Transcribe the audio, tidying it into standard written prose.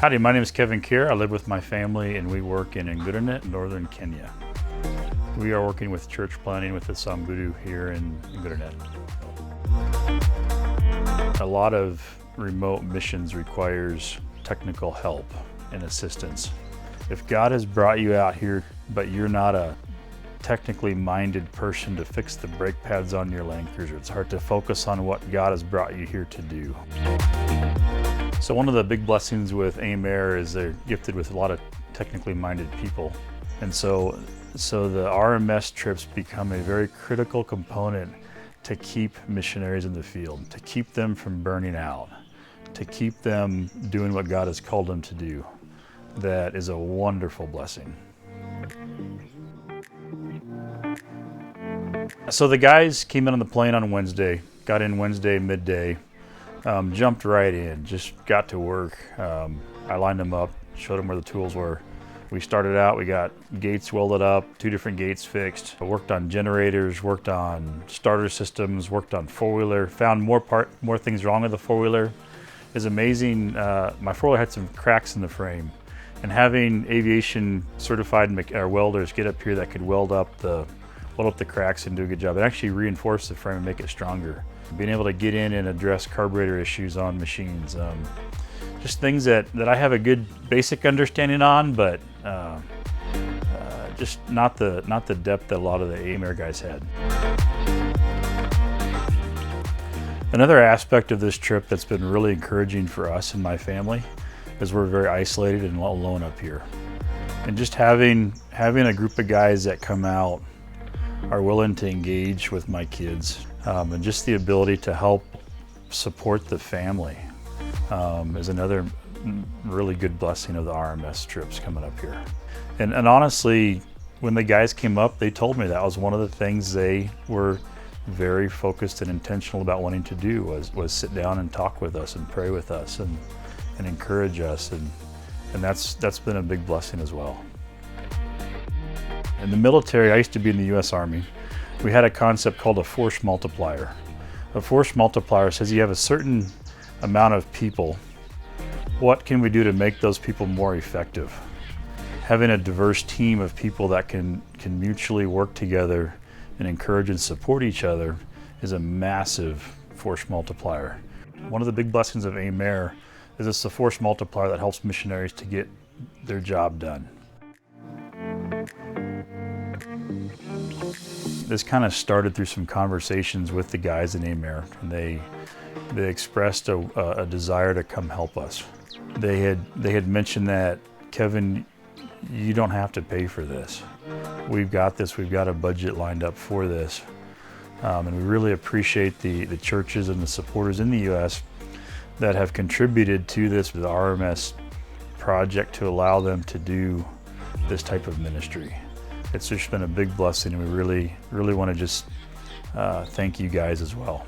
Howdy, my name is Kevin Kier. I live with my family and we work in Ngurunet, northern Kenya. We are working with church planting with the Samburu here in Ngurunet. A lot of remote missions requires technical help and assistance. If God has brought you out here, but you're not a technically minded person to fix the brake pads on your Land Cruiser, it's hard to focus on what God has brought you here to do. So one of the big blessings with AIM-AIR is they're gifted with a lot of technically minded people. And so the RMS trips become a very critical component to keep missionaries in the field, to keep them from burning out, to keep them doing what God has called them to do. That is a wonderful blessing. So the guys came in on the plane on Wednesday, got in Wednesday midday, jumped right in, just got to work. I lined them up, showed them where the tools were. We started out, we got gates welded up, 2 different gates fixed. I worked on generators, worked on starter systems, worked on four-wheeler, found more things wrong with the four-wheeler. It's amazing, my four-wheeler had some cracks in the frame. And having aviation certified welders get up here that could weld up the cracks and do a good job. It actually reinforced the frame and make it stronger. Being able to get in and address carburetor issues on machines. Just things that I have a good basic understanding on, but just not the depth that a lot of the AIM-AIR guys had. Another aspect of this trip that's been really encouraging for us and my family is we're very isolated and alone up here. And just having a group of guys that come out are willing to engage with my kids, and just the ability to help support the family is another really good blessing of the RMS trips coming up here. And honestly, when the guys came up, they told me that was one of the things they were very focused and intentional about wanting to do was sit down and talk with us and pray with us and encourage us, and that's been a big blessing as well. In the military, I used to be in the U.S. Army. We had a concept called a force multiplier. A force multiplier says you have a certain amount of people. What can we do to make those people more effective? Having a diverse team of people that can mutually work together and encourage and support each other is a massive force multiplier. One of the big blessings of AIM-AIR is it's a force multiplier that helps missionaries to get their job done. This kind of started through some conversations with the guys in AIM-AIR, and they expressed a desire to come help us. They had mentioned that, Kevin, you don't have to pay for this. We've got this, we've got a budget lined up for this. And we really appreciate the churches and the supporters in the U.S. that have contributed to the RMS project to allow them to do this type of ministry. It's just been a big blessing, and we really want to just thank you guys as well.